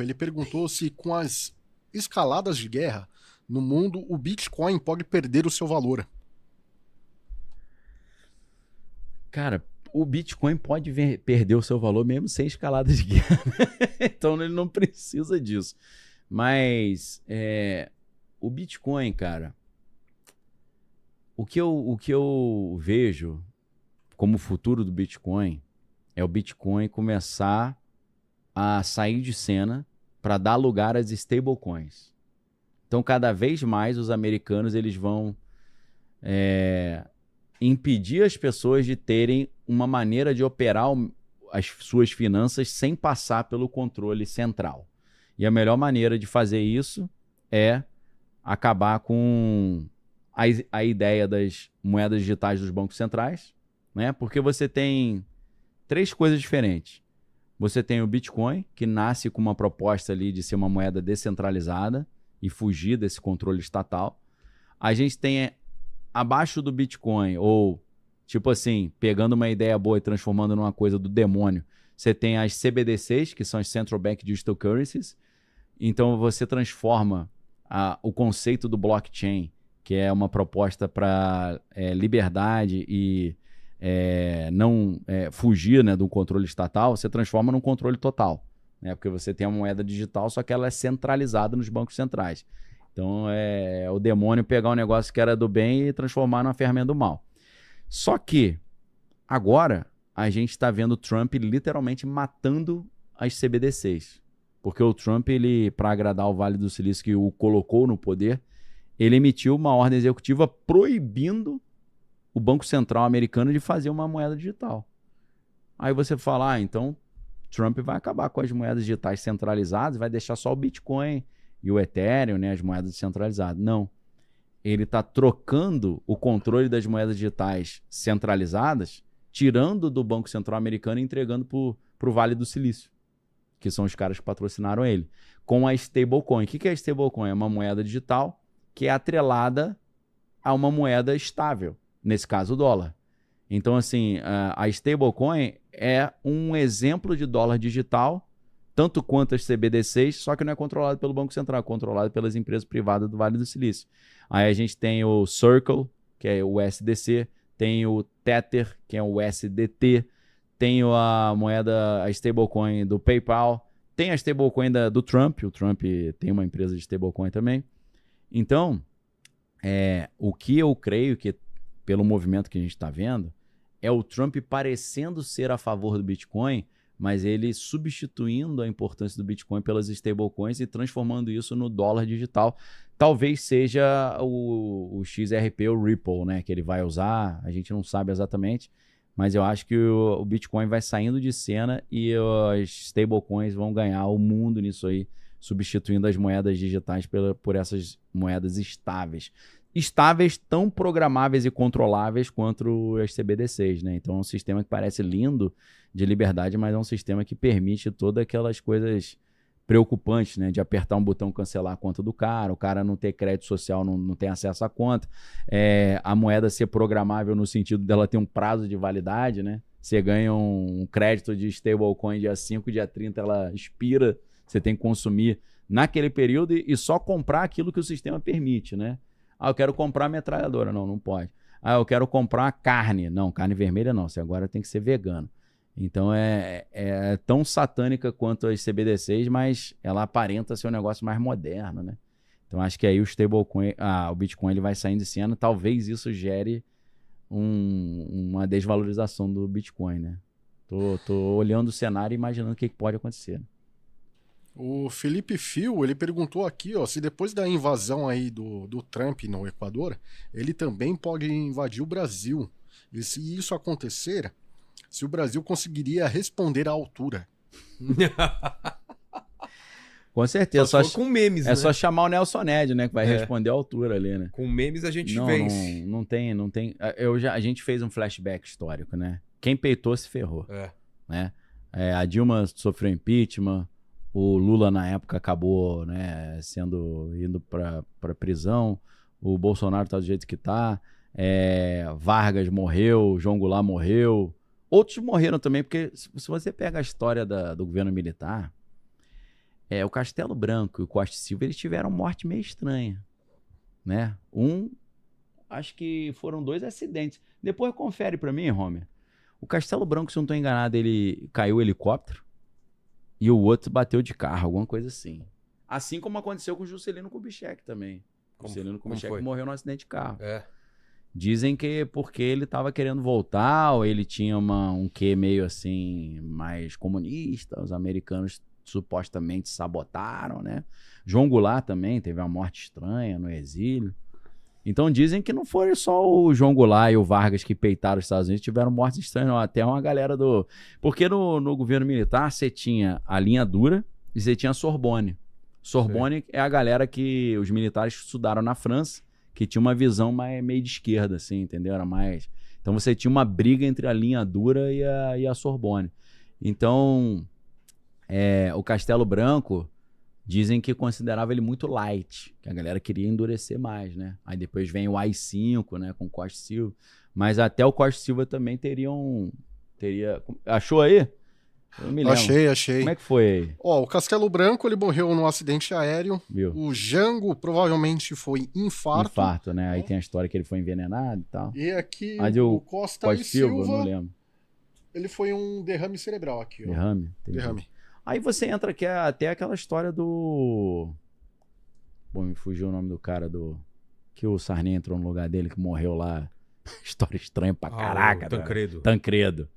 Ele perguntou se com as escaladas de guerra no mundo, o Bitcoin pode perder o seu valor. Cara, o Bitcoin pode perder o seu valor mesmo sem escalada de guerra. Então ele não precisa disso. Mas o Bitcoin, cara, o que eu vejo como futuro do Bitcoin é o Bitcoin começar a sair de cena para dar lugar às stablecoins. Então, cada vez mais os americanos eles vão impedir as pessoas de terem uma maneira de operar as suas finanças sem passar pelo controle central. E a melhor maneira de fazer isso é acabar com a ideia das moedas digitais dos bancos centrais, né? Porque você tem três coisas diferentes. Você tem o Bitcoin, que nasce com uma proposta ali de ser uma moeda descentralizada e fugir desse controle estatal. A gente tem abaixo do Bitcoin, ou tipo assim, pegando uma ideia boa e transformando numa coisa do demônio, você tem as CBDCs, que são as Central Bank Digital Currencies. Então você transforma o conceito do blockchain, que é uma proposta para liberdade e não fugir, né, do controle estatal, você transforma num controle total, né? Porque você tem uma moeda digital, só que ela é centralizada nos bancos centrais. Então é o demônio pegar um negócio que era do bem e transformar numa ferramenta do mal. Só que agora a gente está vendo o Trump literalmente matando as CBDCs. Porque o Trump, ele, para agradar o Vale do Silício que o colocou no poder, ele emitiu uma ordem executiva proibindo o Banco Central americano de fazer uma moeda digital. Aí você fala, então Trump vai acabar com as moedas digitais centralizadas, vai deixar só o Bitcoin e o Ethereum, né, as moedas descentralizadas. Não. Ele está trocando o controle das moedas digitais centralizadas, tirando do Banco Central americano e entregando para o Vale do Silício, que são os caras que patrocinaram ele, com a stablecoin. O que é a stablecoin? É uma moeda digital que é atrelada a uma moeda estável, nesse caso o dólar. Então, assim, a stablecoin é um exemplo de dólar digital, tanto quanto as CBDCs, só que não é controlado pelo Banco Central, é controlado pelas empresas privadas do Vale do Silício. Aí a gente tem o Circle, que é o USDC, tem o Tether, que é o USDT, tem a moeda, a stablecoin do PayPal, tem a stablecoin do Trump, o Trump tem uma empresa de stablecoin também. Então, o que eu creio que, pelo movimento que a gente está vendo, é o Trump parecendo ser a favor do Bitcoin, mas ele substituindo a importância do Bitcoin pelas stablecoins e transformando isso no dólar digital. Talvez seja o XRP, o Ripple, né, que ele vai usar, a gente não sabe exatamente, mas eu acho que o Bitcoin vai saindo de cena e as stablecoins vão ganhar o mundo nisso aí, substituindo as moedas digitais por essas moedas estáveis. Estáveis, tão programáveis e controláveis quanto as CBDCs, né? Então é um sistema que parece lindo de liberdade, mas é um sistema que permite todas aquelas coisas preocupantes, né? De apertar um botão, cancelar a conta do cara, o cara não ter crédito social, não tem acesso à conta, a moeda ser programável no sentido dela ter um prazo de validade, né? Você ganha um crédito de stablecoin dia 5, dia 30 ela expira, você tem que consumir naquele período e só comprar aquilo que o sistema permite, né? Eu quero comprar metralhadora. Não pode. Eu quero comprar carne. Não, carne vermelha não. Você agora tem que ser vegano. Então é tão satânica quanto as CBDCs, mas ela aparenta ser um negócio mais moderno, né? Então acho que aí o stablecoin, o Bitcoin, ele vai saindo de cena. Talvez isso gere uma desvalorização do Bitcoin, né? Tô olhando o cenário e imaginando o que pode acontecer. O Felipe Fio, ele perguntou aqui, ó, se depois da invasão aí do Trump no Equador, ele também pode invadir o Brasil. E se isso acontecer, se o Brasil conseguiria responder à altura. Com certeza. Só com memes, né? Só chamar o Nelson Ned, né? Que vai responder à altura ali, né? Com memes a gente vence. Não tem. A gente fez um flashback histórico, né? Quem peitou se ferrou. Né? A Dilma sofreu impeachment. O Lula, na época, acabou, né, indo para prisão. O Bolsonaro está do jeito que está. Vargas morreu, João Goulart morreu. Outros morreram também, porque se você pega a história do governo militar, o Castelo Branco e o Costa e Silva, eles tiveram morte meio estranha, né? Acho que foram 2 acidentes. Depois confere pra mim, Homer. O Castelo Branco, se eu não tô enganado, ele caiu o helicóptero e o outro bateu de carro, alguma coisa assim. Assim como aconteceu com o Juscelino Kubitschek também. O Juscelino Kubitschek morreu num acidente de carro. Dizem que porque ele estava querendo voltar, ou ele tinha um quê meio assim, mais comunista, os americanos supostamente sabotaram, né? João Goulart também teve uma morte estranha no exílio. Então dizem que não foi só o João Goulart e o Vargas que peitaram os Estados Unidos, tiveram mortes estranhas, não. Até uma galera do... Porque no governo militar você tinha a linha dura e você tinha a Sorbonne. Sorbonne é a galera que os militares estudaram na França, que tinha uma visão meio de esquerda, assim, entendeu? Era mais... Então você tinha uma briga entre a linha dura e a Sorbonne. Então, o Castelo Branco, dizem que considerava ele muito light, que a galera queria endurecer mais, né? Aí depois vem o AI-5, né, com Costa e Silva. Mas até o Costa e Silva também teria... Achou aí? Eu me lembro. Achei. Como é que foi aí? O Castelo Branco, ele morreu num acidente aéreo. Viu? O Jango provavelmente foi infarto. Infarto, né? Aí tem a história que ele foi envenenado e tal. E aqui o Costa e Silva, não lembro. Ele foi um derrame cerebral aqui, ó. Derrame? Derrame. Aí você entra que é até aquela história do... Bom, me fugiu o nome do cara que o Sarney entrou no lugar dele, que morreu lá. História estranha pra caraca. Tancredo.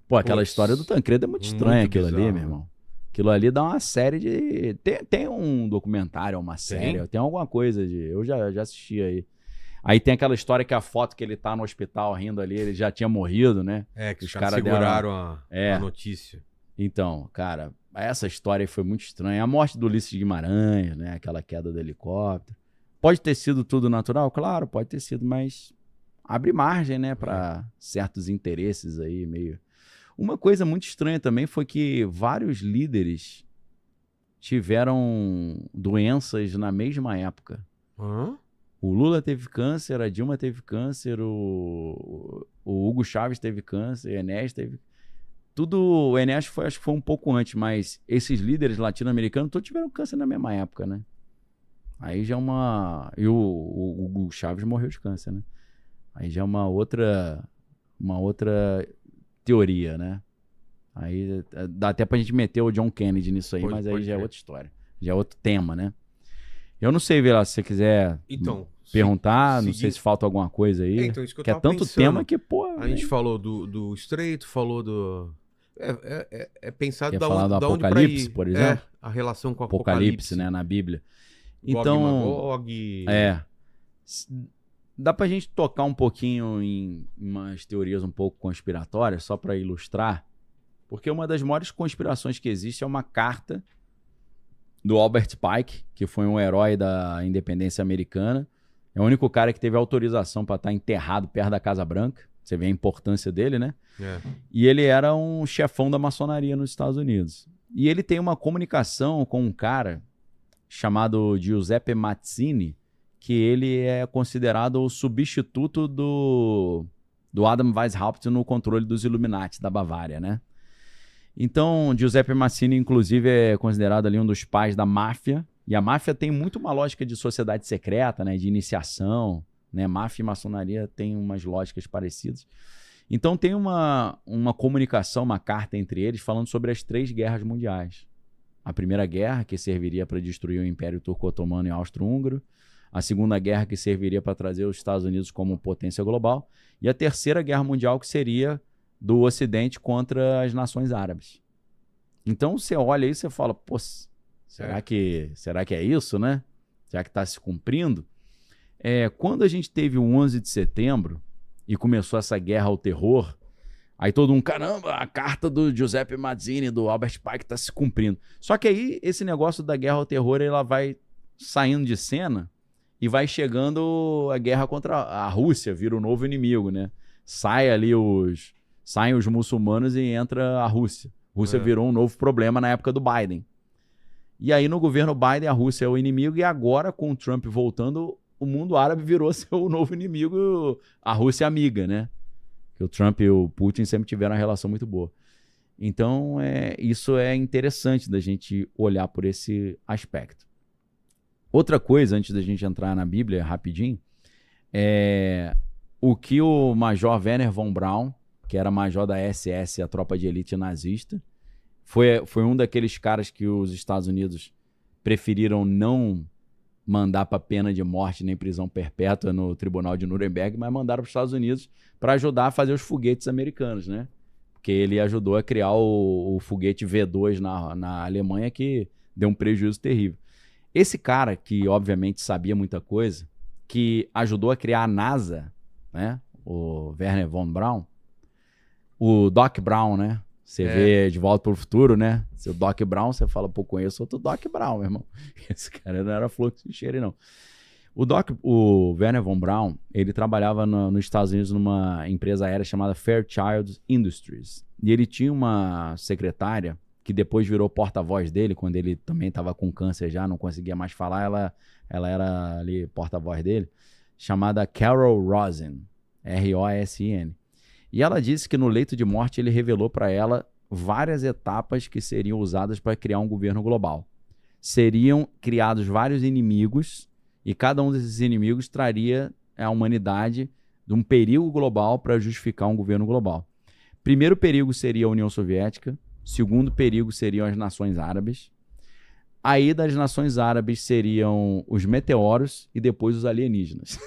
Pô, aquela história do Tancredo é muito estranha, aquilo bizarro, ali, meu irmão. Aquilo ali dá uma série de... Tem um documentário, uma série, tem alguma coisa de... Eu já assisti aí. Aí tem aquela história que a foto que ele tá no hospital rindo ali, ele já tinha morrido, né? Que os caras seguraram a notícia. Então, cara, essa história foi muito estranha. A morte do Ulisses Guimarães, né? Aquela queda do helicóptero. Pode ter sido tudo natural? Claro, pode ter sido, mas abre margem, né? Para certos interesses aí, meio... Uma coisa muito estranha também foi que vários líderes tiveram doenças na mesma época. O Lula teve câncer, a Dilma teve câncer, o Hugo Chávez teve câncer, o Enéas teve... O Enéas acho que foi um pouco antes, mas esses líderes latino-americanos todos tiveram câncer na mesma época, né? Aí já é uma... E o Hugo Chávez morreu de câncer, né? Aí já é uma outra teoria, né? Aí dá até pra gente meter o John Kennedy nisso aí, mas aí já é outra história. Já é outro tema, né? Eu não sei, Vila, se você quiser perguntar, não sei se falta alguma coisa aí. Então, isso que eu que tava é tanto pensando. tema que, pô... A gente falou do Estreito, falou do... pensado Quer da falar onde, do da onde Apocalipse, por exemplo? A relação com o Apocalipse, né, na Bíblia. Então, Gog. Dá pra gente tocar um pouquinho em umas teorias um pouco conspiratórias, só para ilustrar, porque uma das maiores conspirações que existe é uma carta do Albert Pike, que foi um herói da independência americana. É o único cara que teve autorização para estar enterrado perto da Casa Branca. Você vê a importância dele, né? E ele era um chefão da maçonaria nos Estados Unidos. E ele tem uma comunicação com um cara chamado Giuseppe Mazzini, que ele é considerado o substituto do Adam Weishaupt no controle dos Illuminati da Bavária, né? Então, Giuseppe Mazzini, inclusive, é considerado ali um dos pais da máfia. E a máfia tem muito uma lógica de sociedade secreta, né? De iniciação, né? Máfia e maçonaria tem umas lógicas parecidas. Então tem uma comunicação, uma carta entre eles falando sobre as 3 guerras mundiais. A Primeira Guerra, que serviria para destruir o Império Turco-Otomano e Austro-Húngaro. A Segunda Guerra, que serviria para trazer os Estados Unidos como potência global. E a Terceira Guerra Mundial, que seria do Ocidente contra as nações árabes. Então você olha aí e você fala, pô, será que é isso, né? Será que está se cumprindo? Quando a gente teve o 11 de setembro e começou essa guerra ao terror, aí todo mundo, caramba, a carta do Giuseppe Mazzini, do Albert Pike está se cumprindo. Só que aí esse negócio da guerra ao terror, ela vai saindo de cena e vai chegando a guerra contra a Rússia, vira o novo inimigo, né? Saem os muçulmanos e entra a Rússia. A Rússia virou um novo problema na época do Biden. E aí no governo Biden a Rússia é o inimigo e agora com o Trump voltando, o mundo árabe virou seu novo inimigo, a Rússia amiga, né? Que o Trump e o Putin sempre tiveram uma relação muito boa. Então, isso é interessante da gente olhar por esse aspecto. Outra coisa, antes da gente entrar na Bíblia, rapidinho, é o que o Major Wernher von Braun, que era major da SS, a tropa de elite nazista, foi um daqueles caras que os Estados Unidos preferiram não mandar para pena de morte nem prisão perpétua no Tribunal de Nuremberg, mas mandaram para os Estados Unidos para ajudar a fazer os foguetes americanos, né? Porque ele ajudou a criar o foguete V2 na Alemanha, que deu um prejuízo terrível. Esse cara, que obviamente sabia muita coisa, que ajudou a criar a NASA, né? O Wernher von Braun, o Doc Brown, né? Você vê De Volta para o Futuro, né? Seu Doc Brown, você fala, pô, conheço outro Doc Brown, meu irmão. Esse cara não era flor que se cheire, não. O Wernher von Braun, ele trabalhava nos Estados Unidos numa empresa aérea chamada Fairchild Industries. E ele tinha uma secretária que depois virou porta-voz dele, quando ele também estava com câncer já, não conseguia mais falar, ela era ali porta-voz dele, chamada Carol Rosin, R-O-S-I-N. E ela disse que no leito de morte ele revelou para ela várias etapas que seriam usadas para criar um governo global. Seriam criados vários inimigos e cada um desses inimigos traria à humanidade de um perigo global para justificar um governo global. Primeiro perigo seria a União Soviética, segundo perigo seriam as nações árabes. Aí das nações árabes seriam os meteoros e depois os alienígenas.